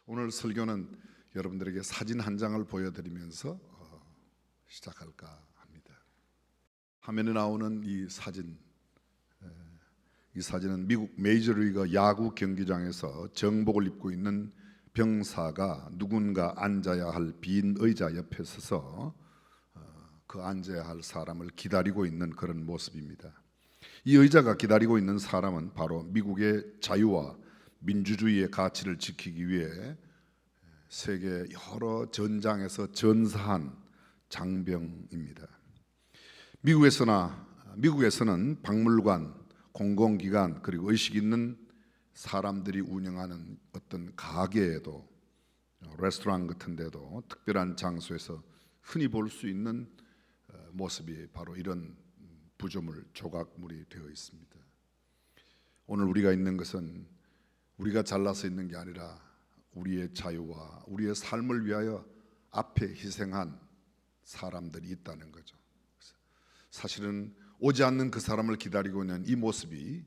오늘 설교는 여러분들에게 사진 한 장을 보여드리면서 시작할까 합니다. 화면에 나오는 이 사진은 미국 메이저리그 야구 경기장에서 정복을 입고 있는 병사가 누군가 앉아야 할 빈 의자 옆에 서서 그 앉아야 할 사람을 기다리고 있는 그런 모습입니다. 이 의자가 기다리고 있는 사람은 바로 미국의 자유와 민주주의의 가치를 지키기 위해 세계 여러 전장에서 전사한 장병입니다. 미국에서는 박물관, 공공기관 그리고 의식 있는 사람들이 운영하는 어떤 가게에도 레스토랑 같은 데도 특별한 장소에서 흔히 볼 수 있는 모습이 바로 이런 부조물, 조각물이 되어 있습니다. 오늘 우리가 있는 것은 우리가 잘나서 있는 게 아니라 우리의 자유와 우리의 삶을 위하여 앞에 희생한 사람들이 있다는 거죠. 사실은 오지 않는 그 사람을 기다리고 있는 이 모습이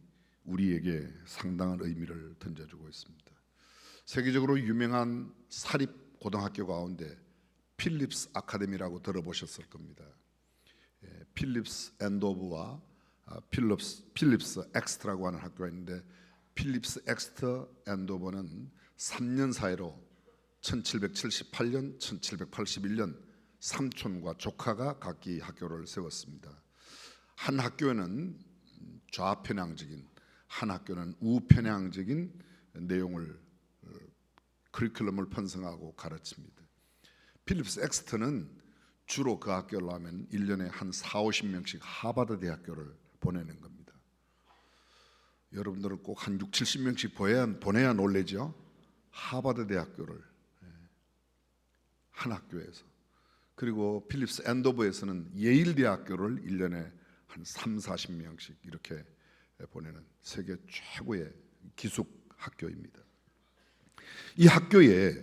우리에게 상당한 의미를 던져주고 있습니다. 세계적으로 유명한 사립 고등학교 가운데 필립스 아카데미라고 들어보셨을 겁니다. 필립스 앤도브와 필립스 엑스터라고 하는 학교가 있는데, 필립스 엑스터 앤도버는 3년 사이로 1778년, 1781년 삼촌과 조카가 각기 학교를 세웠습니다. 한 학교는 좌편향적인, 한 학교는 우편향적인 내용을 커리큘럼을 편성하고 가르칩니다. 필립스 엑스터는 주로 그 학교를 하면 1년에 한 40-50명씩 하버드 대학교를 보내는 겁니다. 여러분들은 꼭 한 60-70명씩 보내야 놀래죠. 하버드 대학교를 한 학교에서. 그리고 필립스 앤도버에서는 예일 대학교를 1년에 한 30-40명씩 이렇게 보내는 세계 최고의 기숙 학교입니다. 이 학교에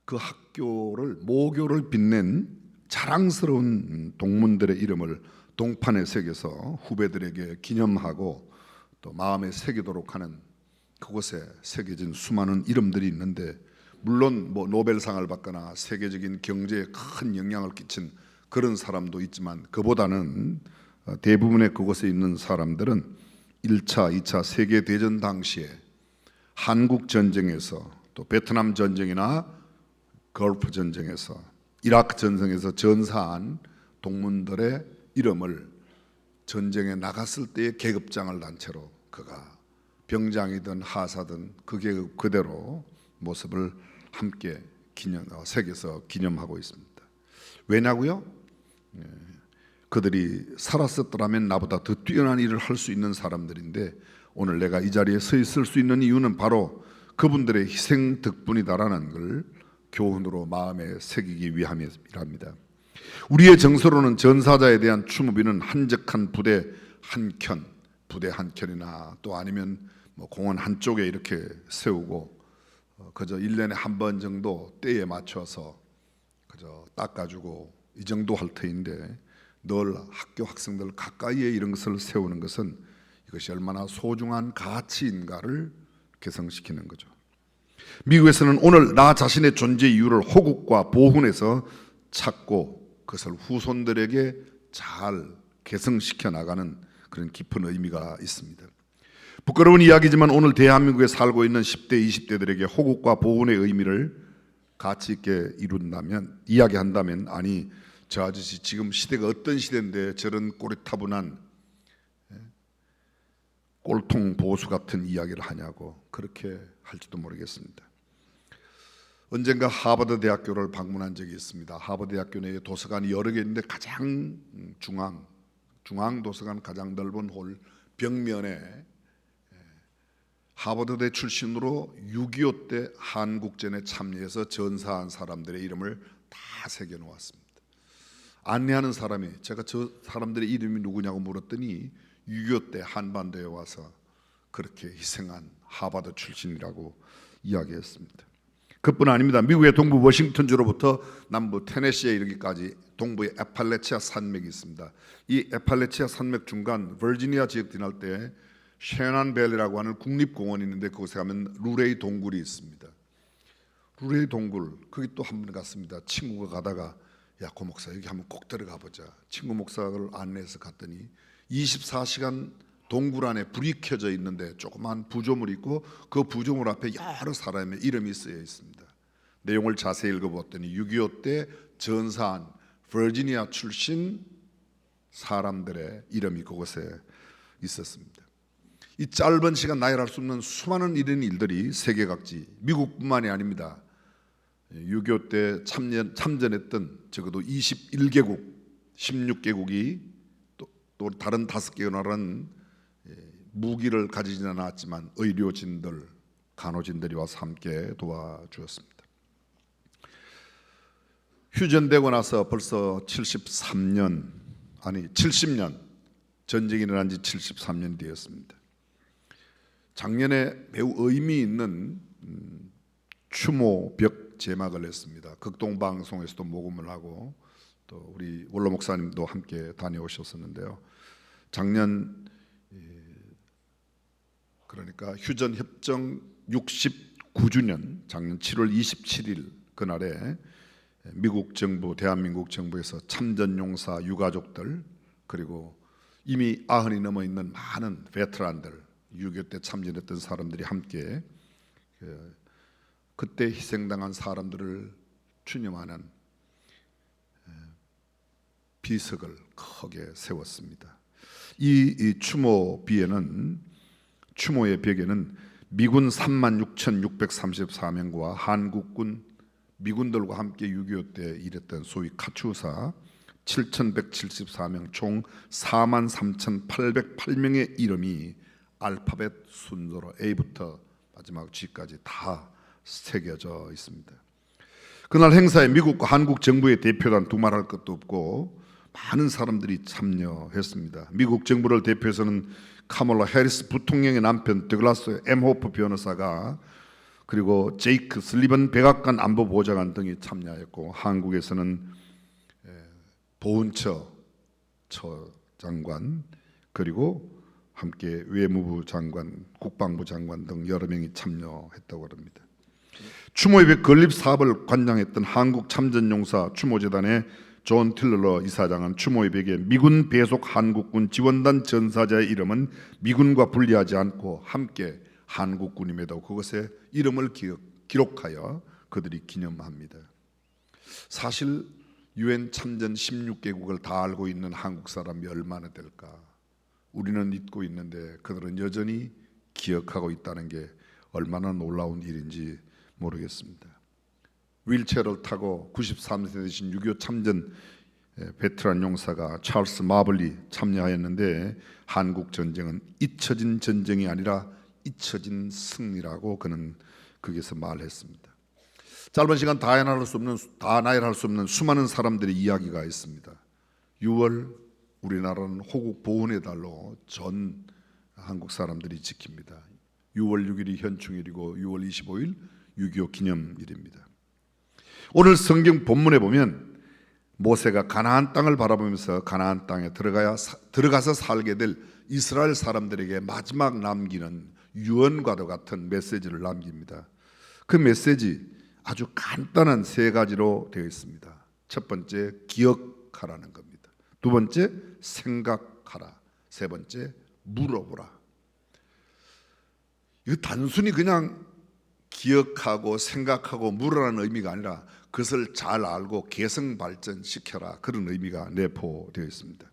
그 학교를 모교를 빛낸 자랑스러운 동문들의 이름을 동판에 새겨서 후배들에게 기념하고 또 마음에 새기도록 하는, 그곳에 새겨진 수많은 이름들이 있는데, 물론 노벨상을 받거나 세계적인 경제에 큰 영향을 끼친 그런 사람도 있지만, 그보다는 대부분의 그곳에 있는 사람들은 1차, 2차 세계대전 당시에 한국 전쟁에서, 또 베트남 전쟁이나 걸프 전쟁에서, 이라크 전쟁에서 전사한 동문들의 이름을 전쟁에 나갔을 때의 계급장을 단 채로 그가 병장이든 하사든 그 계급 그대로 모습을 함께 새겨서 기념하고 있습니다. 왜냐고요? 그들이 살았었더라면 나보다 더 뛰어난 일을 할 수 있는 사람들인데, 오늘 내가 이 자리에 서 있을 수 있는 이유는 바로 그분들의 희생 덕분이다라는 걸 교훈으로 마음에 새기기 위함이랍니다. 우리의 정서로는 전사자에 대한 추모비는 한적한 부대 한 켠이나 또 아니면 공원 한쪽에 이렇게 세우고 그저 1년에 한 번 정도 때에 맞춰서 그저 닦아주고 이 정도 할 터인데, 늘 학교 학생들 가까이에 이런 것을 세우는 것은 이것이 얼마나 소중한 가치인가를 개성시키는 거죠. 미국에서는 오늘 나 자신의 존재 이유를 호국과 보훈에서 찾고 그것을 후손들에게 잘 개성시켜 나가는 그런 깊은 의미가 있습니다. 부끄러운 이야기지만 오늘 대한민국에 살고 있는 10대, 20대들에게 호국과 보훈의 의미를 가치 있게 이야기한다면, 아니 저 아저씨 지금 시대가 어떤 시대인데 저런 꼬리타분한 꼴통 보수 같은 이야기를 하냐고 그렇게 할지도 모르겠습니다. 언젠가 하버드 대학교를 방문한 적이 있습니다. 하버드 대학교 내에 도서관이 여러 개 있는데 가장 중앙 도서관 가장 넓은 홀 벽면에 하버드대 출신으로 6.25 때 한국전에 참여해서 전사한 사람들의 이름을 다 새겨 놓았습니다. 안내하는 사람이, 제가 저 사람들의 이름이 누구냐고 물었더니 6.25 때 한반도에 와서 그렇게 희생한 하버드 출신이라고 이야기했습니다. 그뿐 아닙니다. 미국의 동부 워싱턴주로부터 남부 테네시에 이르기까지 동부의 에팔레치아 산맥이 있습니다. 이 에팔레치아 산맥 중간 버지니아 지역 지날 때 셰넌밸리라고 하는 국립공원이 있는데, 그곳에 가면 루레이 동굴이 있습니다. 루레이 동굴 거기 또 한 번 갔습니다. 친구가 가다가 야, 고 목사 여기 한번 꼭 들어가 보자. 친구 목사를 안내해서 갔더니 24시간 동굴 안에 불이 켜져 있는데 조그만 부조물이 있고 그 부조물 앞에 여러 사람의 이름이 쓰여 있습니다. 내용을 자세히 읽어봤더니 6.25 때 전사한 버지니아 출신 사람들의 이름이 그곳에 있었습니다. 이 짧은 시간 나열할 수 없는 수많은 이런 일들이 세계 각지, 미국뿐만이 아닙니다. 6.25 때 참전했던 적어도 21개국, 16개국이 또 다른 5개 나라는 무기를 가지지는 않았지만 의료진들, 간호진들이 와서 함께 도와주었습니다. 휴전되고 나서 벌써 70년 전쟁이 일어난 지 73년 되었습니다. 작년에 매우 의미 있는 추모벽 제막을 했습니다. 극동방송에서도 녹음을 하고 또 우리 원로 목사님도 함께 다녀오셨었는데요. 작년 그러니까 휴전 협정 69주년 작년 7월 27일 그날에 미국 정부, 대한민국 정부에서 참전 용사 유가족들 그리고 이미 90이 넘어 있는 많은 베테랑들 6.25 때 참전했던 사람들이 함께 그때 희생당한 사람들을 추념하는 비석을 크게 세웠습니다. 이 추모비에는 추모의 벽에는 미군 36,634명과 한국군 미군들과 함께 6.25 때 일했던 소위 카츄사 7,174명 총 43,808명의 이름이 알파벳 순서로 A부터 마지막 G까지 다 새겨져 있습니다. 그날 행사에 미국과 한국 정부의 대표단 두말할 것도 없고 많은 사람들이 참여했습니다. 미국 정부를 대표해서는 카멀라 해리스 부통령의 남편 더글라스 M 호프 변호사가 그리고 제이크 슬리번 백악관 안보보좌관 등이 참여했고 한국에서는 보훈처 장관 그리고 함께 외무부 장관, 국방부 장관 등 여러 명이 참여했다고 합니다. 추모의 건립 사업을 관장했던 한국 참전용사 추모재단의 존 틸러 이사장은 추모의 벽에 미군 배속 한국군 지원단 전사자의 이름은 미군과 분리하지 않고 함께 한국군임에도 그것에 이름을 기록하여 그들이 기념합니다. 사실 UN 참전 16개국을 다 알고 있는 한국 사람이 얼마나 될까? 우리는 잊고 있는데 그들은 여전히 기억하고 있다는 게 얼마나 놀라운 일인지 모르겠습니다. 휠체어를 타고 93세 되신 6.25 참전 베테랑 용사가 찰스 마블리 참여하였는데 한국 전쟁은 잊혀진 전쟁이 아니라 잊혀진 승리라고 그는 거기서 말했습니다. 짧은 시간 다 나열할 수 없는 수많은 사람들의 이야기가 있습니다. 6월 우리나라는 호국 보훈의 달로 전 한국 사람들이 지킵니다. 6월 6일이 현충일이고 6월 25일 6.25 기념일입니다. 오늘 성경 본문에 보면 모세가 가나안 땅을 바라보면서 가나안 땅에 들어가서 살게 될 이스라엘 사람들에게 마지막 남기는 유언과도 같은 메시지를 남깁니다. 그 메시지 아주 간단한 3가지로 되어 있습니다. 첫 번째, 기억하라는 겁니다. 두 번째, 생각하라. 세 번째, 물어보라. 이거 단순히 그냥 기억하고 생각하고 물으라는 의미가 아니라 그것을 잘 알고 개성 발전시켜라, 그런 의미가 내포되어 있습니다.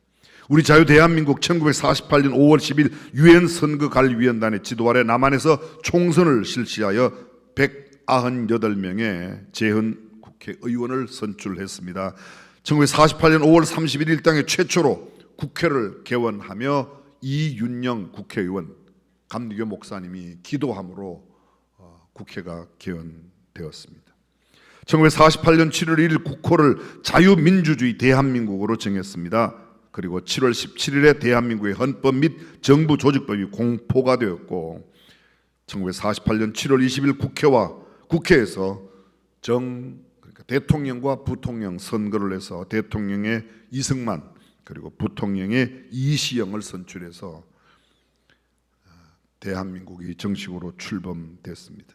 우리 자유 대한민국 1948년 5월 10일 유엔 선거관리위원단의 지도 아래 남한에서 총선을 실시하여 198명의 재헌 국회의원을 선출했습니다. 1948년 5월 31일 땅에 최초로 국회를 개원하며 이윤영 국회의원, 감리교 목사님이 기도함으로 국회가 개원되었습니다. 1948년 7월 1일 국호를 자유민주주의 대한민국으로 정했습니다. 그리고 7월 17일에 대한민국의 헌법 및 정부 조직법이 공포가 되었고 1948년 7월 20일 국회에서 그러니까 대통령과 부통령 선거를 해서 대통령의 이승만 그리고 부통령의 이시영을 선출해서 대한민국이 정식으로 출범됐습니다.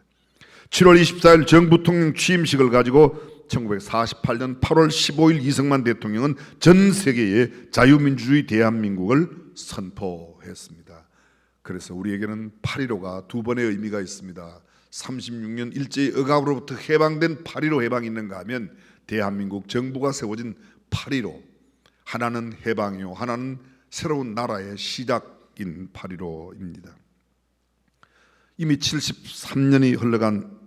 7월 24일 정부 통령 취임식을 가지고 1948년 8월 15일 이승만 대통령은 전 세계에 자유민주주의 대한민국을 선포했습니다. 그래서 우리에게는 8.15가 두 번의 의미가 있습니다. 36년 일제의 억압으로부터 해방된 8.15 해방이 있는가 하면 대한민국 정부가 세워진 8.15, 하나는 해방이요 하나는 새로운 나라의 시작인 8.15입니다. 이미 73년이 흘러간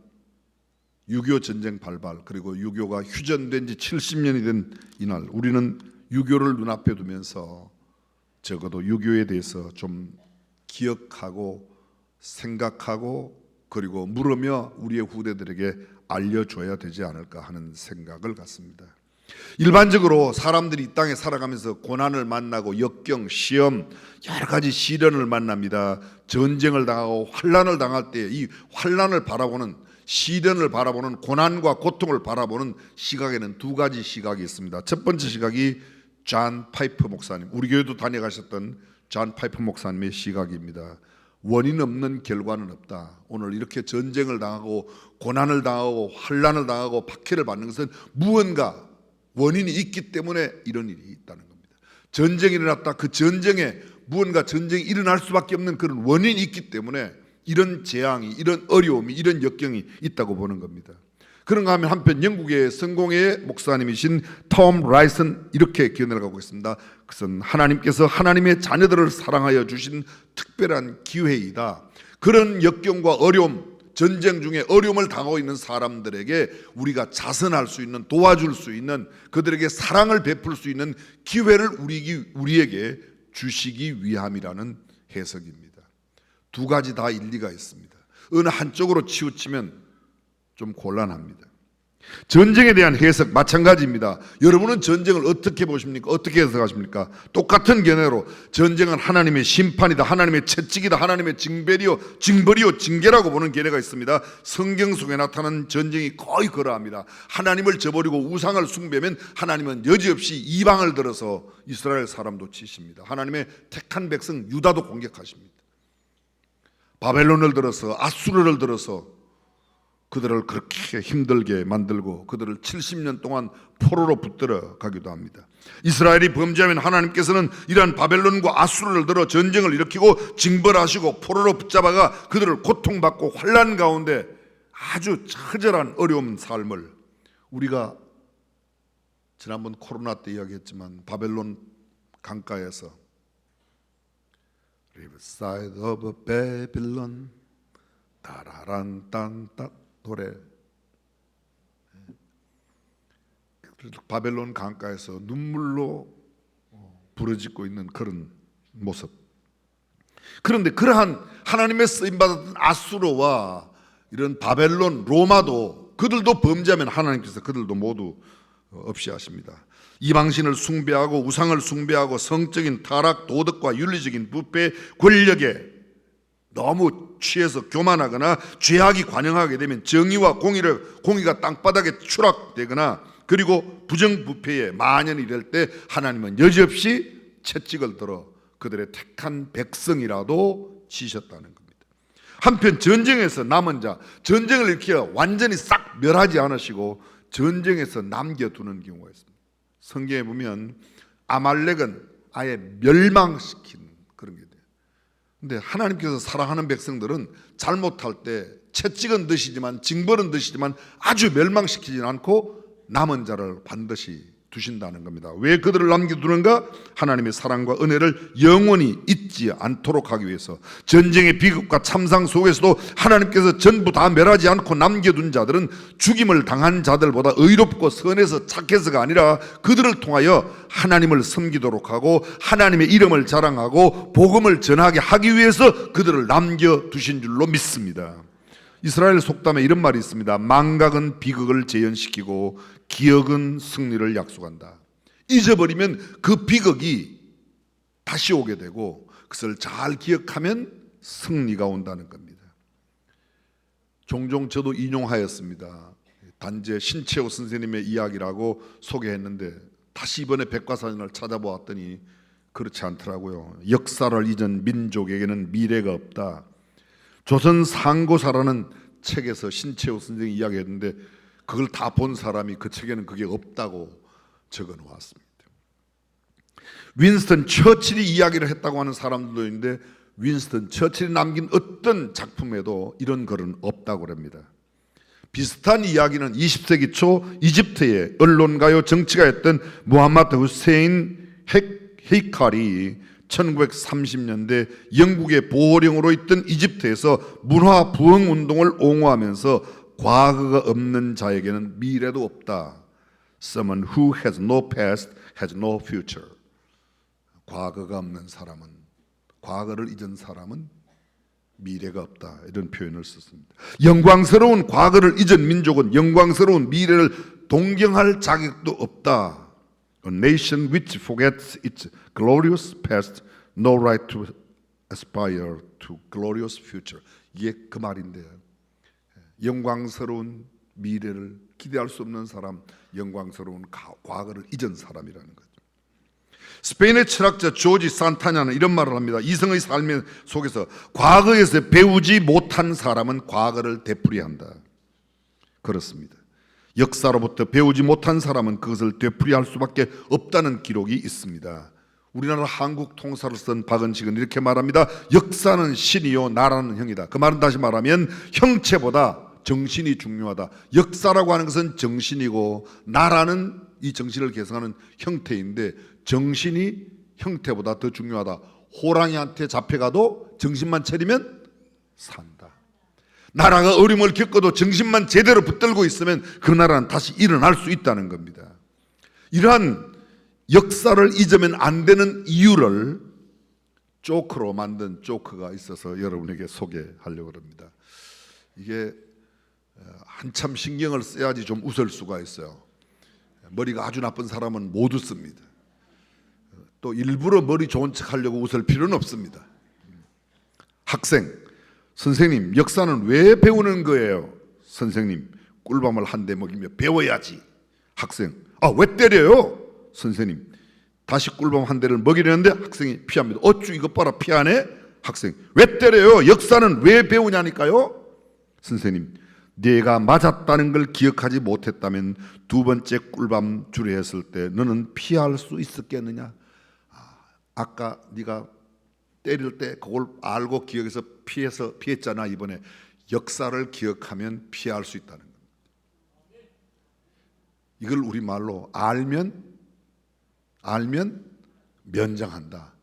6.25 전쟁 발발, 그리고 6.25가 휴전된 지 70년이 된 이날, 우리는 6.25를 눈앞에 두면서 적어도 6.25에 대해서 좀 기억하고 생각하고 그리고 물으며 우리의 후대들에게 알려줘야 되지 않을까 하는 생각을 갖습니다. 일반적으로 사람들이 이 땅에 살아가면서 고난을 만나고 역경, 시험, 여러 가지 시련을 만납니다. 전쟁을 당하고 환난을 당할 때 이 환난을 바라보는, 시련을 바라보는, 고난과 고통을 바라보는 시각에는 두 가지 시각이 있습니다. 첫 번째 시각이 존 파이프 목사님, 우리 교회도 다녀가셨던 존 파이프 목사님의 시각입니다. 원인 없는 결과는 없다. 오늘 이렇게 전쟁을 당하고 고난을 당하고 환난을 당하고 박해를 받는 것은 무언가 원인이 있기 때문에 이런 일이 있다는 겁니다. 전쟁이 일어났다. 그 전쟁에 무언가 전쟁이 일어날 수밖에 없는 그런 원인이 있기 때문에 이런 재앙이, 이런 어려움이, 이런 역경이 있다고 보는 겁니다. 그런가 하면 한편 영국의 성공회의 목사님이신 톰 라이슨 이렇게 견해를 갖고 있습니다. 그것은 하나님께서 하나님의 자녀들을 사랑하여 주신 특별한 기회이다. 그런 역경과 어려움, 전쟁 중에 어려움을 당하고 있는 사람들에게 우리가 자선할 수 있는, 도와줄 수 있는, 그들에게 사랑을 베풀 수 있는 기회를 우리에게 주시기 위함이라는 해석입니다. 두 가지 다 일리가 있습니다. 어느 한쪽으로 치우치면 좀 곤란합니다. 전쟁에 대한 해석 마찬가지입니다. 여러분은 전쟁을 어떻게 보십니까? 어떻게 해석하십니까? 똑같은 견해로 전쟁은 하나님의 심판이다, 하나님의 채찍이다, 하나님의 징벌이요 징계라고 보는 견해가 있습니다. 성경 속에 나타나는 전쟁이 거의 그러합니다. 하나님을 저버리고 우상을 숭배하면 하나님은 여지없이 이방을 들어서 이스라엘 사람도 치십니다. 하나님의 택한 백성 유다도 공격하십니다. 바벨론을 들어서, 아수르를 들어서 그들을 그렇게 힘들게 만들고 그들을 70년 동안 포로로 붙들어 가기도 합니다. 이스라엘이 범죄하면 하나님께서는 이러한 바벨론과 아수르를 들어 전쟁을 일으키고 징벌하시고 포로로 붙잡아가 그들을 고통받고 환난 가운데 아주 처절한 어려운 삶을, 우리가 지난번 코로나 때 이야기했지만 바벨론 강가에서 Riverside of Babylon 따라란 딴따 노래, 바벨론 강가에서 눈물로 부르짖고 있는 그런 모습. 그런데 그러한 하나님의 쓰임받았던 아수르와 이런 바벨론, 로마도 그들도 범죄하면 하나님께서 그들도 모두 없이 하십니다. 이방신을 숭배하고 우상을 숭배하고 성적인 타락, 도덕과 윤리적인 부패, 권력에 너무 취해서 교만하거나 죄악이 관영하게 되면 정의와 공의가 땅바닥에 추락되거나 그리고 부정부패에 만연이 이럴 때 하나님은 여지없이 채찍을 들어 그들의 택한 백성이라도 치셨다는 겁니다. 한편 전쟁에서 남은 자, 전쟁을 이렇게 완전히 싹 멸하지 않으시고 전쟁에서 남겨두는 경우가 있습니다. 성경에 보면 아말렉은 아예 멸망시킨 그런 게 돼요. 근데 하나님께서 사랑하는 백성들은 잘못할 때 채찍은 드시지만, 징벌은 드시지만 아주 멸망시키지 않고 남은 자를 반드시 두신다는 겁니다. 왜 그들을 남겨두는가? 하나님의 사랑과 은혜를 영원히 잊지 않도록 하기 위해서. 전쟁의 비극과 참상 속에서도 하나님께서 전부 다 멸하지 않고 남겨둔 자들은 죽임을 당한 자들보다 의롭고 선해서 착해서가 아니라 그들을 통하여 하나님을 섬기도록 하고 하나님의 이름을 자랑하고 복음을 전하게 하기 위해서 그들을 남겨두신 줄로 믿습니다. 이스라엘 속담에 이런 말이 있습니다. 망각은 비극을 재현시키고 기억은 승리를 약속한다. 잊어버리면 그 비극이 다시 오게 되고 그것을 잘 기억하면 승리가 온다는 겁니다. 종종 저도 인용하였습니다. 단재 신채호 선생님의 이야기라고 소개했는데 다시 이번에 백과사전을 찾아보았더니 그렇지 않더라고요. 역사를 잊은 민족에게는 미래가 없다. 조선 상고사라는 책에서 신채호 선생이 이야기했는데 그걸 다 본 사람이 그 책에는 그게 없다고 적어 놓았습니다. 윈스턴 처칠이 이야기를 했다고 하는 사람들도 있는데 윈스턴 처칠이 남긴 어떤 작품에도 이런 글은 없다고 합니다. 비슷한 이야기는 20세기 초 이집트의 언론가요 정치가였던 무함마드 후세인 헤이칼이 1930년대 영국의 보호령으로 있던 이집트에서 문화 부흥 운동을 옹호하면서 과거가 없는 자에게는 미래도 없다. Someone who has no past has no future. 과거가 없는 사람은, 과거를 잊은 사람은 미래가 없다. 이런 표현을 썼습니다. 영광스러운 과거를 잊은 민족은 영광스러운 미래를 동경할 자격도 없다. A nation which forgets its glorious past, no right to aspire to glorious future. 이게 그 말인데요. 영광스러운 미래를 기대할 수 없는 사람, 영광스러운 과거를 잊은 사람이라는 거죠. 스페인의 철학자 조지 산타냐는 이런 말을 합니다. 이성의 삶 속에서 과거에서 배우지 못한 사람은 과거를 되풀이한다. 그렇습니다. 역사로부터 배우지 못한 사람은 그것을 되풀이할 수밖에 없다는 기록이 있습니다. 우리나라 한국 통사를 쓴 박은식은 이렇게 말합니다. 역사는 신이요 나라는 형이다. 그 말은 다시 말하면 형체보다 정신이 중요하다. 역사라고 하는 것은 정신이고 나라는 이 정신을 계승하는 형태인데 정신이 형태보다 더 중요하다. 호랑이한테 잡혀가도 정신만 차리면 산다. 나라가 어려움을 겪어도 정신만 제대로 붙들고 있으면 그 나라는 다시 일어날 수 있다는 겁니다. 이러한 역사를 잊으면 안 되는 이유를 조크로 만든 조크가 있어서 여러분에게 소개하려고 합니다. 이게 한참 신경을 써야지 좀 웃을 수가 있어요. 머리가 아주 나쁜 사람은 못 웃습니다. 또 일부러 머리 좋은 척 하려고 웃을 필요는 없습니다. 학생, 선생님, 역사는 왜 배우는 거예요? 선생님, 꿀밤을 한 대 먹이며 배워야지. 학생, 왜 때려요? 선생님, 다시 꿀밤 한 대를 먹이려는데 학생이 피합니다. 어쭈 이것 봐라 피하네? 학생, 왜 때려요? 역사는 왜 배우냐니까요? 선생님, 네가 맞았다는 걸 기억하지 못했다면 두 번째 꿀밤 주례했을 때 너는 피할 수 있었겠느냐? 아까 네가 때릴 때 그걸 알고 기억해서 피했잖아. 이번에 역사를 기억하면 피할 수 있다는 겁니다. 이걸 우리말로 알면 면장한다.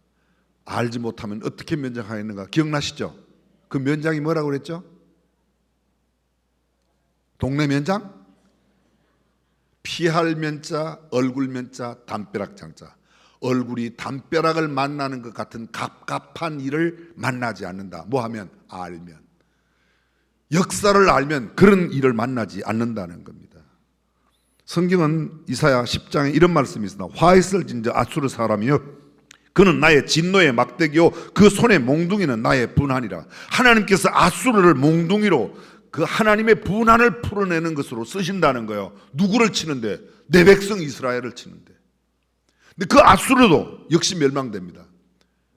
알지 못하면 어떻게 면장하겠는가? 기억나시죠? 그 면장이 뭐라고 그랬죠? 동네 면장? 피할 면자, 얼굴 면자, 담벼락 장자. 얼굴이 담벼락을 만나는 것 같은 갑갑한 일을 만나지 않는다. 뭐 하면? 알면. 역사를 알면 그런 일을 만나지 않는다는 겁니다. 성경은 이사야 10장에 이런 말씀이 있습니다. 화 있을 진저 아수르 사람이여 그는 나의 진노의 막대기요 그 손의 몽둥이는 나의 분한이라. 하나님께서 아수르를 몽둥이로 그 하나님의 분한을 풀어내는 것으로 쓰신다는 거예요. 누구를 치는데? 내 백성 이스라엘을 치는데. 근데 그 아수르도 역시 멸망됩니다.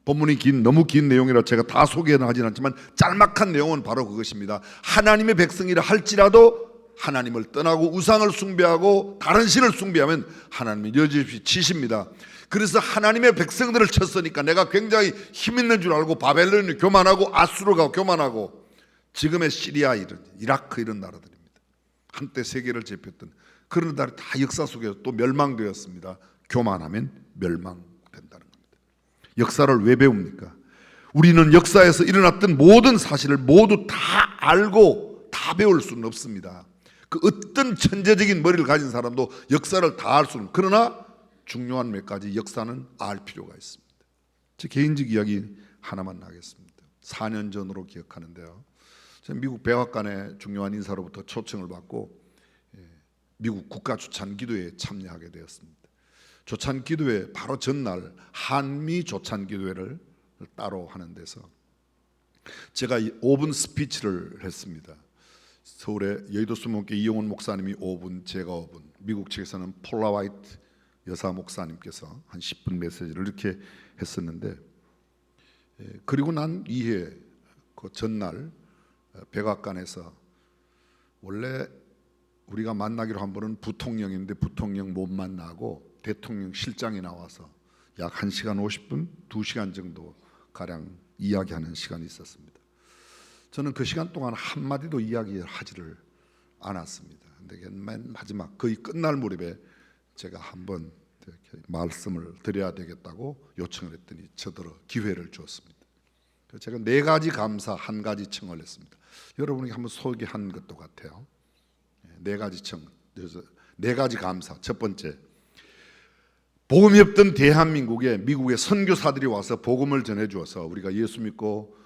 본문이 너무 긴 내용이라 제가 다 소개는 하진 않지만 짤막한 내용은 바로 그것입니다. 하나님의 백성이라 할지라도 하나님을 떠나고 우상을 숭배하고 다른 신을 숭배하면 하나님이 여지없이 치십니다. 그래서 하나님의 백성들을 쳤으니까 내가 굉장히 힘 있는 줄 알고 바벨론이 교만하고 아수르가 교만하고 지금의 시리아, 이라크 이런 나라들입니다. 한때 세계를 제패했던 그런 나라들 다 역사 속에서 또 멸망되었습니다. 교만하면 멸망된다는 겁니다. 역사를 왜 배웁니까? 우리는 역사에서 일어났던 모든 사실을 모두 다 알고 다 배울 수는 없습니다. 그 어떤 천재적인 머리를 가진 사람도 역사를 다 알 수는, 그러나 중요한 몇 가지 역사는 알 필요가 있습니다. 제 개인적 이야기 하나만 하겠습니다. 4년 전으로 기억하는데요. 제가 미국 백악관의 중요한 인사로부터 초청을 받고 미국 국가주찬기도회에 참여하게 되었습니다. 조찬기도회 바로 전날 한미 조찬기도회를 따로 하는 데서 제가 5분 스피치를 했습니다. 서울의 여의도 수목교 이용훈 목사님이 5분, 제가 5분, 미국 측에서는 폴라 화이트 여사 목사님께서 한 10분 메시지를 이렇게 했었는데, 그리고 난 이해 그 전날 백악관에서 원래 우리가 만나기로 한 번은 부통령인데 부통령 못 만나고 대통령 실장이 나와서 약 1시간 50분, 2시간 정도 가량 이야기하는 시간이 있었습니다. 저는 그 시간 동안 한마디도 이야기를 하지를 않았습니다. 근데 맨 마지막 거의 끝날 무렵에 제가 한번 이렇게 말씀을 드려야 되겠다고 요청을 했더니 저더러 기회를 주었습니다. 제가 4가지 감사, 1가지 청을 했습니다. 여러분에게 한번 소개한 것도 같아요. 4가지 청, 4가지 감사. 첫 번째, 복음이 없던 대한민국에 미국의 선교사들이 와서 복음을 전해주어서 우리가 예수 믿고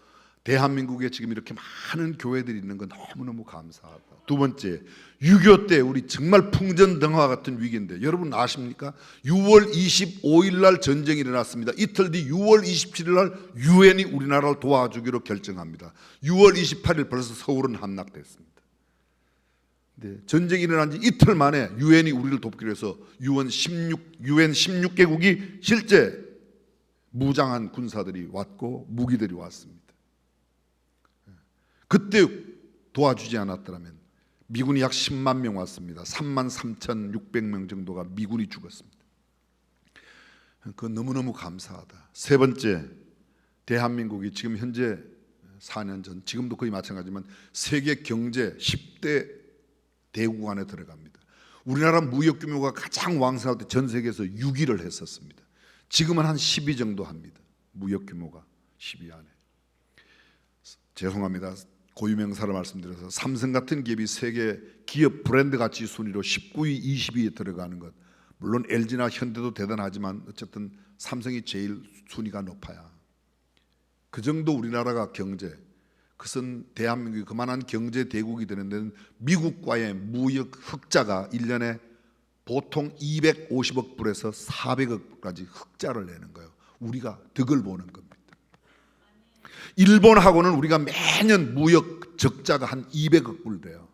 대한민국에 지금 이렇게 많은 교회들이 있는 건 너무너무 감사하다. 두 번째, 6.25 때 우리 정말 풍전등화 같은 위기인데 여러분 아십니까? 6월 25일 날 전쟁이 일어났습니다. 이틀 뒤 6월 27일 날 유엔이 우리나라를 도와주기로 결정합니다. 6월 28일 벌써 서울은 함락됐습니다. 네, 전쟁이 일어난 지 이틀 만에 유엔이 우리를 돕기로 해서 유엔 16개국이 실제 무장한 군사들이 왔고 무기들이 왔습니다. 그때 도와주지 않았더라면 미군이 약 10만 명 왔습니다. 33,600명 정도가 미군이 죽었습니다. 그 너무너무 감사하다. 세 번째, 대한민국이 지금 현재 4년 전, 지금도 거의 마찬가지지만 세계 경제 10대 대국 안에 들어갑니다. 우리나라 무역 규모가 가장 왕성할 때 전 세계에서 6위를 했었습니다. 지금은 한 10위 정도 합니다. 무역 규모가 10위 안에. 죄송합니다. 고유명사를 말씀드려서 삼성 같은 기업이 세계 기업 브랜드 가치 순위로 19위, 20위에 들어가는 것. 물론 LG나 현대도 대단하지만 어쨌든 삼성이 제일 순위가 높아야. 그 정도 우리나라가 경제, 그것은 대한민국이 그만한 경제 대국이 되는 데는 미국과의 무역 흑자가 1년에 보통 250억 불에서 400억까지 흑자를 내는 거예요. 우리가 득을 보는 겁니다. 일본하고는 우리가 매년 무역 적자가 한 200억 불 돼요.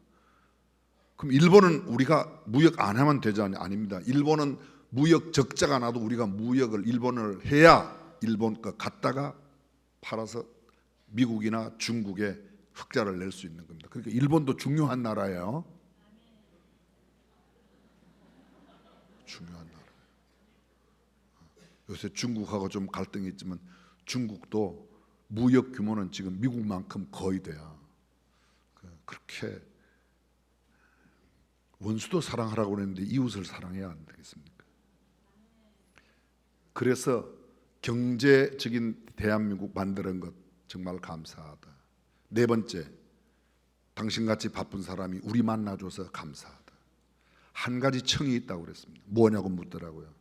그럼 일본은 우리가 무역 안 하면 되지 아닙니다. 일본은 무역 적자가 나도 우리가 무역을 일본을 해야 일본 거 갖다가 팔아서 미국이나 중국에 흑자를 낼 수 있는 겁니다. 그러니까 일본도 중요한 나라예요. 중요한 나라. 요새 중국하고 좀 갈등이 있지만 중국도 무역 규모는 지금 미국만큼 거의 돼요. 그렇게 원수도 사랑하라고 그랬는데 이웃을 사랑해야 안 되겠습니까? 그래서 경제적인 대한민국 만드는 것 정말 감사하다. 네 번째, 당신같이 바쁜 사람이 우리 만나줘서 감사하다. 한 가지 청이 있다고 그랬습니다. 뭐냐고 묻더라고요.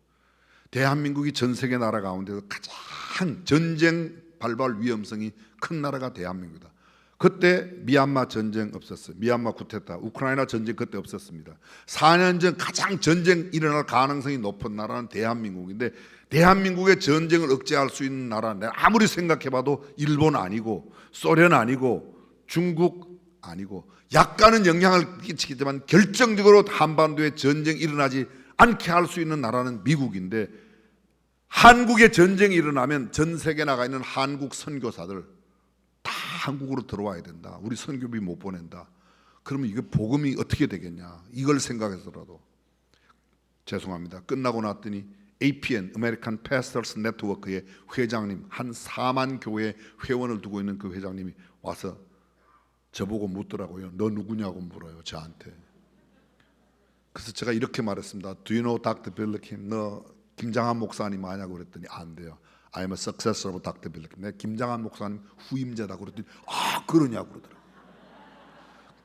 대한민국이 전 세계 나라 가운데서 가장 전쟁 발발 위험성이 큰 나라가 대한민국이다. 그때 미얀마 전쟁 없었어요. 미얀마 쿠데타, 우크라이나 전쟁 그때 없었습니다. 4년 전 가장 전쟁 일어날 가능성이 높은 나라는 대한민국인데 대한민국의 전쟁을 억제할 수 있는 나라는 아무리 생각해봐도 일본 아니고 소련 아니고 중국 아니고 약간은 영향을 끼치겠지만 결정적으로 한반도에 전쟁이 일어나지 않게 할 수 있는 나라는 미국인데 한국에 전쟁이 일어나면 전 세계에 나가 있는 한국 선교사들 다 한국으로 들어와야 된다. 우리 선교비 못 보낸다. 그러면 이게 복음이 어떻게 되겠냐. 이걸 생각해서라도 죄송합니다. 끝나고 났더니 APN, American Pastors Network의 회장님, 한 4만 교회 회원을 두고 있는 그 회장님이 와서 저보고 묻더라고요. 너 누구냐고 물어요, 저한테. 그래서 제가 이렇게 말했습니다. Do you know Dr. Billy Kim? 너 김장한 목사님 아냐고 그랬더니 안 돼요. I'm a successor of Dr. Billy Kim. 내가 김장한 목사님 후임자다 그랬더니 아 그러냐고 그러더라고요.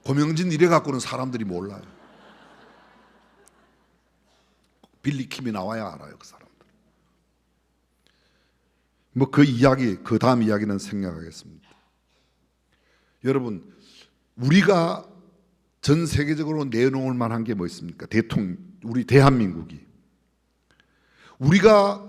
고명진 이래 갖고는 사람들이 몰라요. 빌리 킴이 나와야 알아요, 그 사람들. 뭐 그 이야기, 그 다음 이야기는 생략하겠습니다. 여러분, 우리가 전 세계적으로 내놓을 만한 게 뭐 있습니까? 우리 대한민국이 우리가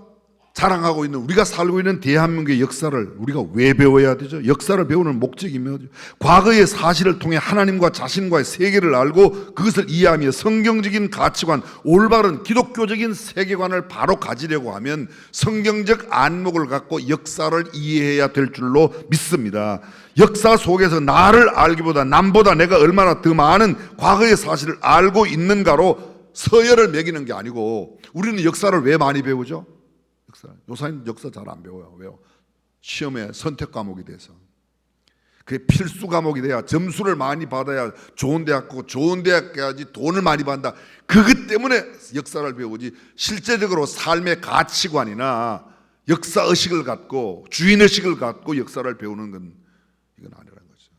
자랑하고 있는 우리가 살고 있는 대한민국의 역사를 우리가 왜 배워야 되죠? 역사를 배우는 목적이 뭐죠? 과거의 사실을 통해 하나님과 자신과의 세계를 알고 그것을 이해하며 성경적인 가치관, 올바른 기독교적인 세계관을 바로 가지려고 하면 성경적 안목을 갖고 역사를 이해해야 될 줄로 믿습니다. 역사 속에서 나를 알기보다 남보다 내가 얼마나 더 많은 과거의 사실을 알고 있는가로 서열을 매기는 게 아니고, 우리는 역사를 왜 많이 배우죠? 요새는 역사 잘 안 배워요. 왜요? 시험에 선택 과목이 돼서. 그게 필수 과목이 돼야 점수를 많이 받아야 좋은 대학 가고 좋은 대학 가야지 돈을 많이 받는다. 그것 때문에 역사를 배우지, 실제적으로 삶의 가치관이나 역사의식을 갖고 주인의식을 갖고 역사를 배우는 건 이건 아니라는 거죠.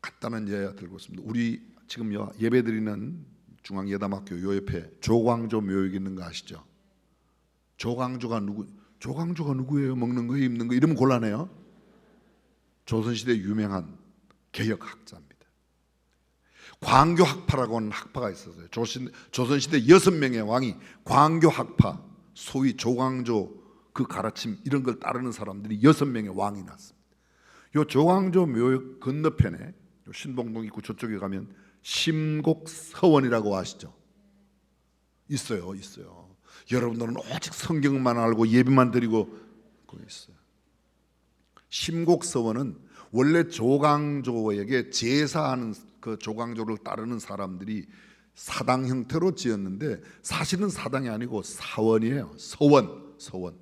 간단한 예가 들고 있습니다. 우리 지금 예배드리는 중앙예담학교 요 옆에 조광조 묘역이 있는 거 아시죠? 조광조가 누구예요? 먹는 거, 입는 거 이러면 곤란해요. 조선시대 유명한 개혁학자입니다. 광교학파라고 하는 학파가 있었어요. 조선시대 6명의 왕이 광교학파, 소위 조광조 그 가르침 이런 걸 따르는 사람들이 6명의 왕이 났습니다. 요 조광조 묘역 건너편에 신봉동 입구 저쪽에 가면 심곡서원이라고 아시죠? 있어요. 여러분들은 오직 성경만 알고 예배만 드리고 거기 있어요. 심곡서원은 원래 조광조에게 제사하는 그 조광조를 따르는 사람들이 사당 형태로 지었는데 사실은 사당이 아니고 사원이에요. 서원.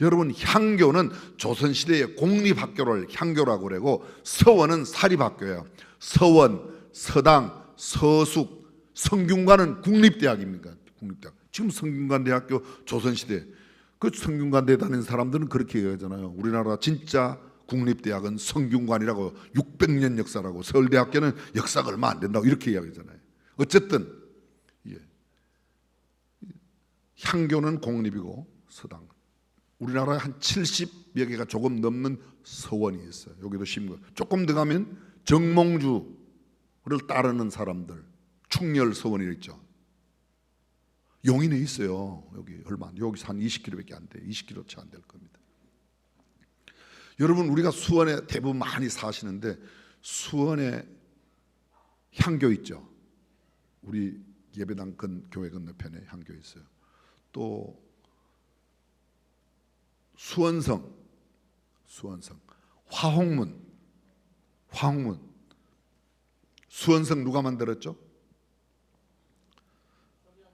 여러분, 향교는 조선시대의 공립학교를 향교라고 그러고 서원은 사립학교예요. 서원, 서당, 서숙, 성균관은 국립대학입니까? 국립대학. 지금 성균관대학교 조선시대 그 성균관대에 다니는 사람들은 그렇게 얘기하잖아요. 우리나라 진짜 국립대학은 성균관이라고 600년 역사라고, 서울대학교는 역사가 얼마 안 된다고 이렇게 이야기하잖아요. 어쨌든 향교는 공립이고 서당, 우리나라에 한 70여 개가 조금 넘는 서원이 있어요. 여기도 심고 조금 더 가면 정몽주를 따르는 사람들 충렬서원이 있죠. 용인에 있어요. 여기 얼마 안 돼. 여기서 한 20km밖에 안 돼. 20km 채 안 될 겁니다. 여러분, 우리가 수원에 대부분 많이 사시는데 수원에 향교 있죠. 우리 예배당 교회 건너편에 향교 있어요. 또 수원성, 화홍문. 수원성 누가 만들었죠?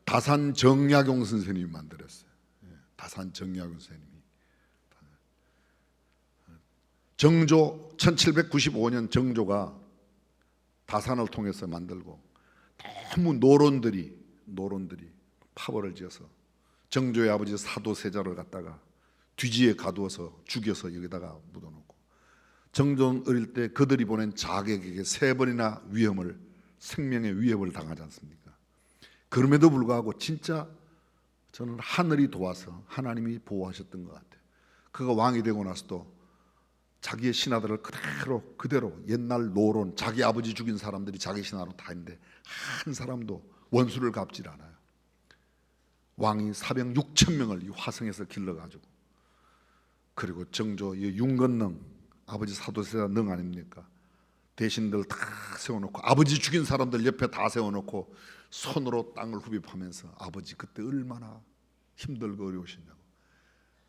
다산 정약용 선생님이 만들었어요. 다산 정약용 선생님이. 정조 1795년 정조가 다산을 통해서 만들고 너무 노론들이 파벌을 지어서 정조의 아버지 사도세자를 갖다가 뒤지에 가두어서 죽여서 여기다가 묻어놓고, 정조는 어릴 때 그들이 보낸 자객에게 3번이나 생명의 위협을 당하지 않습니까? 그럼에도 불구하고 진짜 저는 하늘이 도와서 하나님이 보호하셨던 것 같아요. 그가 왕이 되고 나서도 자기의 신하들을 그대로 옛날 노론, 자기 아버지 죽인 사람들이 자기 신하로 다 있는데 한 사람도 원수를 갚질 않아요. 왕이 사병 6,000명을 이 화성에서 길러가지고, 그리고 정조 윤건능 아버지 사도세자 능 아닙니까? 대신들 다 세워놓고 아버지 죽인 사람들 옆에 다 세워놓고 손으로 땅을 후비하면서 아버지 그때 얼마나 힘들고 어려우시냐고.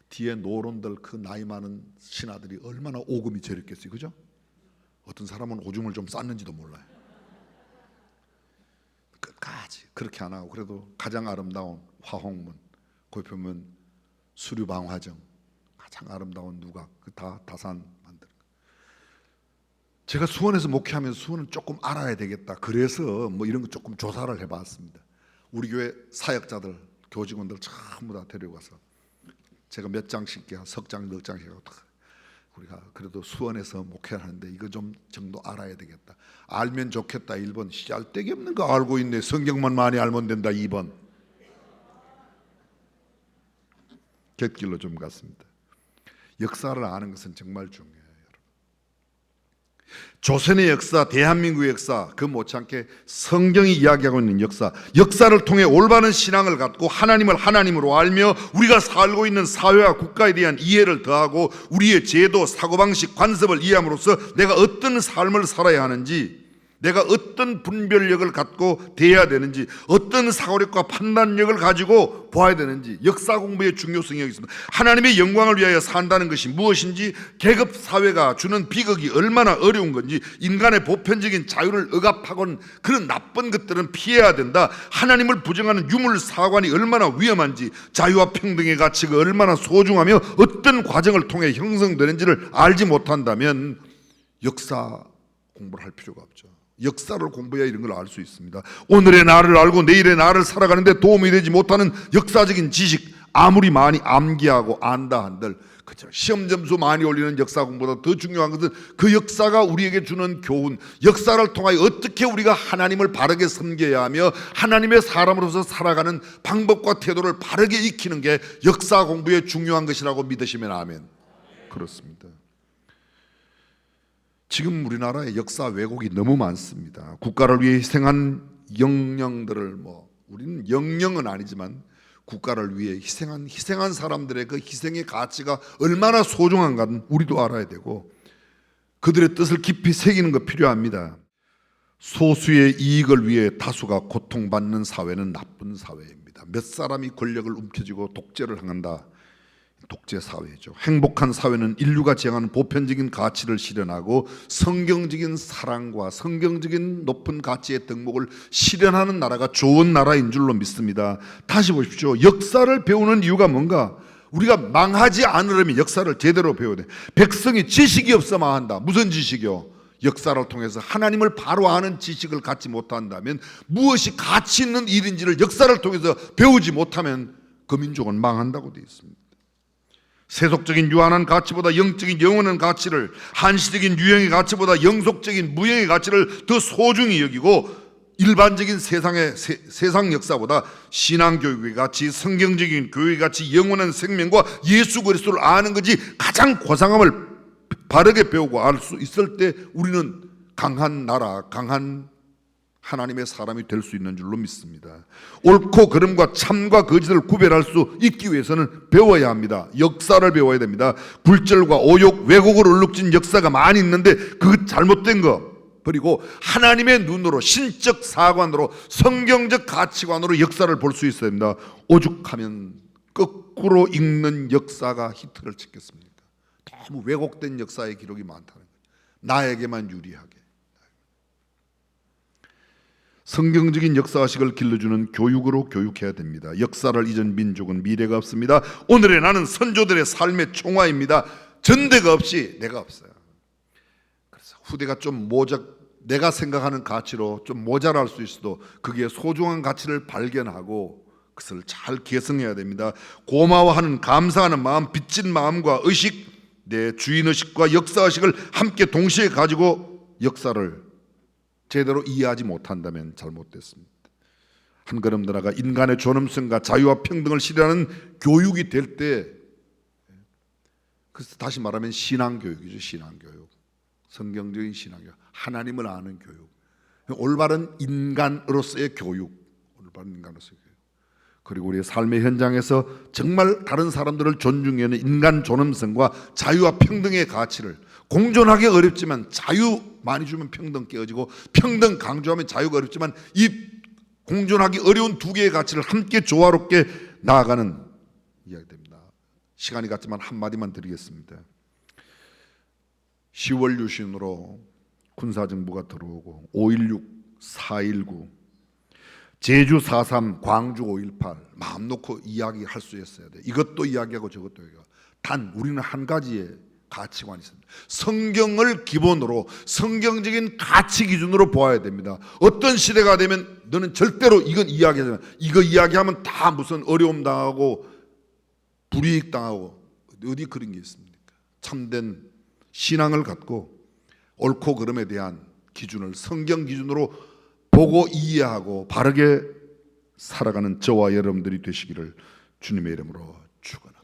뒤에 노론들 그 나이 많은 신하들이 얼마나 오금이 저렸겠어요, 그죠? 어떤 사람은 오줌을 좀 쌌는지도 몰라요. 끝까지 그렇게 안 하고, 그래도 가장 아름다운 화홍문, 거기 보면 수류방화정, 가장 아름다운 누각, 그 다 다산 만드는 거. 제가 수원에서 목회하면서 수원은 조금 알아야 되겠다, 그래서 뭐 이런 거 조금 조사를 해봤습니다. 우리 교회 사역자들, 교직원들 전부 다 데려가서 제가 몇 장씩, 석 장, 넉 장씩 하고, 우리가 그래도 수원에서 목회를 하는데 이거 좀 정도 알아야 되겠다. 알면 좋겠다. 1번, 씨알데기 없는 거 알고 있네. 성경만 많이 알면 된다. 2번, 곁길로 좀 갔습니다. 역사를 아는 것은 정말 중요해요, 여러분. 조선의 역사, 대한민국의 역사, 그 못지않게 성경이 이야기하고 있는 역사를 통해 올바른 신앙을 갖고 하나님을 하나님으로 알며 우리가 살고 있는 사회와 국가에 대한 이해를 더하고 우리의 제도, 사고방식, 관습을 이해함으로써 내가 어떤 삶을 살아야 하는지, 내가 어떤 분별력을 갖고 대해야 되는지, 어떤 사고력과 판단력을 가지고 보아야 되는지, 역사 공부의 중요성이 여기 있습니다. 하나님의 영광을 위하여 산다는 것이 무엇인지, 계급 사회가 주는 비극이 얼마나 어려운 건지, 인간의 보편적인 자유를 억압하고는 그런 나쁜 것들은 피해야 된다, 하나님을 부정하는 유물 사관이 얼마나 위험한지, 자유와 평등의 가치가 얼마나 소중하며 어떤 과정을 통해 형성되는지를 알지 못한다면 역사 공부를 할 필요가 없죠. 역사를 공부해야 이런 걸 알 수 있습니다. 오늘의 나를 알고 내일의 나를 살아가는데 도움이 되지 못하는 역사적인 지식, 아무리 많이 암기하고 안다 한들 그렇죠. 시험 점수 많이 올리는 역사 공부보다 더 중요한 것은 그 역사가 우리에게 주는 교훈, 역사를 통하여 어떻게 우리가 하나님을 바르게 섬겨야 하며 하나님의 사람으로서 살아가는 방법과 태도를 바르게 익히는 게 역사 공부의 중요한 것이라고 믿으시면 아멘. 그렇습니다. 지금 우리나라에 역사 왜곡이 너무 많습니다. 국가를 위해 희생한 영령들을 우리는 영령은 아니지만 국가를 위해 희생한 사람들의 그 희생의 가치가 얼마나 소중한가는 우리도 알아야 되고 그들의 뜻을 깊이 새기는 거 필요합니다. 소수의 이익을 위해 다수가 고통받는 사회는 나쁜 사회입니다. 몇 사람이 권력을 움켜쥐고 독재를 행한다. 독재 사회죠. 행복한 사회는 인류가 지향하는 보편적인 가치를 실현하고 성경적인 사랑과 성경적인 높은 가치의 덕목을 실현하는 나라가 좋은 나라인 줄로 믿습니다. 다시 보십시오. 역사를 배우는 이유가 뭔가? 우리가 망하지 않으려면 역사를 제대로 배워야 돼. 백성이 지식이 없어 망한다. 무슨 지식이요? 역사를 통해서 하나님을 바로 아는 지식을 갖지 못한다면, 무엇이 가치 있는 일인지를 역사를 통해서 배우지 못하면 그 민족은 망한다고 되어 있습니다. 세속적인 유한한 가치보다 영적인 영원한 가치를, 한시적인 유형의 가치보다 영속적인 무형의 가치를 더 소중히 여기고, 일반적인 세상 역사보다 신앙교육의 가치, 성경적인 교육의 가치, 영원한 생명과 예수 그리스도를 아는 것이 가장 고상함을 바르게 배우고 알 수 있을 때 우리는 강한 나라, 강한 하나님의 사람이 될 수 있는 줄로 믿습니다. 옳고 그름과 참과 거짓을 구별할 수 있기 위해서는 배워야 합니다. 역사를 배워야 됩니다. 굴절과 오욕, 왜곡을 얼룩진 역사가 많이 있는데 그 잘못된 거 버리고 하나님의 눈으로, 신적 사관으로, 성경적 가치관으로 역사를 볼 수 있어야 됩니다. 오죽하면 거꾸로 읽는 역사가 히트를 치겠습니까? 너무 왜곡된 역사의 기록이 많다는 거예요. 나에게만 유리하게. 성경적인 역사식을 길러주는 교육으로 교육해야 됩니다. 역사를 잊은 민족은 미래가 없습니다. 오늘의 나는 선조들의 삶의 총화입니다. 전대가 없이 내가 없어요. 그래서 후대가 좀 내가 생각하는 가치로 좀 모자랄 수 있어도 그게 소중한 가치를 발견하고 그것을 잘 계승해야 됩니다. 고마워하는, 감사하는 마음, 빚진 마음과 의식, 내 주인의식과 역사의식을 함께 동시에 가지고 역사를 제대로 이해하지 못한다면 잘못됐습니다. 한 걸음 더 나아가 인간의 존엄성과 자유와 평등을 실현하는 교육이 될 때, 그래서 다시 말하면 신앙교육이죠. 신앙교육, 성경적인 신앙교육, 하나님을 아는 교육, 올바른 인간으로서의 교육, 올바른 인간으로서의 교육. 그리고 우리의 삶의 현장에서 정말 다른 사람들을 존중하는 인간 존엄성과 자유와 평등의 가치를, 공존하기 어렵지만 자유 많이 주면 평등 깨어지고, 평등 강조하면 자유가 어렵지만 이 공존하기 어려운 두 개의 가치를 함께 조화롭게 나아가는 이야기입니다. 시간이 갔지만 한마디만 드리겠습니다. 10월 유신으로 군사정부가 들어오고 5.16, 4.19, 제주 4.3, 광주 5.18 마음 놓고 이야기할 수 있어야 돼. 이것도 이야기하고 저것도 이야기하고. 단 우리는 한 가지의 가치관이 있습니다. 성경을 기본으로, 성경적인 가치 기준으로 보아야 됩니다. 어떤 시대가 되면 너는 절대로 이건 이야기하지, 이거 이야기하면 다 무슨 어려움 당하고 불이익 당하고, 어디 그런 게 있습니까? 참된 신앙을 갖고 옳고 그름에 대한 기준을 성경 기준으로 보고 이해하고 바르게 살아가는 저와 여러분들이 되시기를 주님의 이름으로 축원합니다.